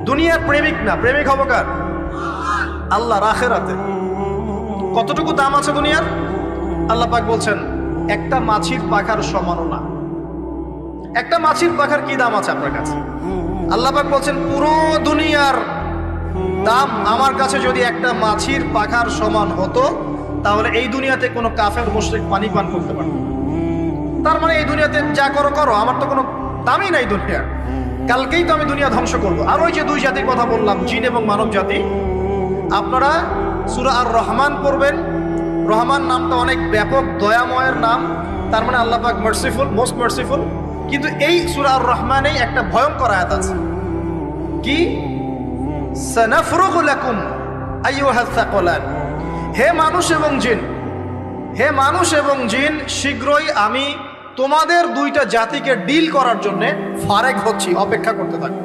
দুনিয়ার প্রেমিক না, প্রেমিক হবো কার? আল্লাহর আখিরাতে। কতটুকু দাম আছে দুনিয়ার? আল্লাহ পাক বলছেন একটা মাছির পাখার সমানও না। একটা মাছির পাখার কি দাম আছে আপনার কাছে? আল্লাহ পাক বলছেন পুরো দুনিয়ার দাম আমার কাছে যদি একটা মাছির পাখার সমান হতো, তাহলে এই দুনিয়াতে কোনো কাফের মুশরিক পানি পান করতে পারত। তার মানে এই দুনিয়াতে যা করো করো, আমার তো কোনো দামই নাই দুনিয়ার। কালকেই তো আমি দুনিয়া ধ্বংস করবো। আর ওই যে দুই জাতির কথা বললাম, জিন এবং মানব জাতি, আপনারা সূরা আর রহমান পড়বেন। রহমান নামটা অনেক ব্যাপক, দয়াময়ের নাম। তার মানে আল্লাহ পাক মার্সিফুল, মোস্ট মার্সিফুল। কিন্তু এই সূরা আর রহমানেই একটা ভয়ঙ্কর আয়াত আছে, কি? সানাফরুগু লাকুম আইয়ুহাস সাকলান। হে মানুষ এবং জিন, হে মানুষ এবং জিন, শীঘ্রই আমি তোমাদের দুইটা জাতিকে ডিল করার জন্য ফারেক হচ্ছি, অপেক্ষা করতে থাকো।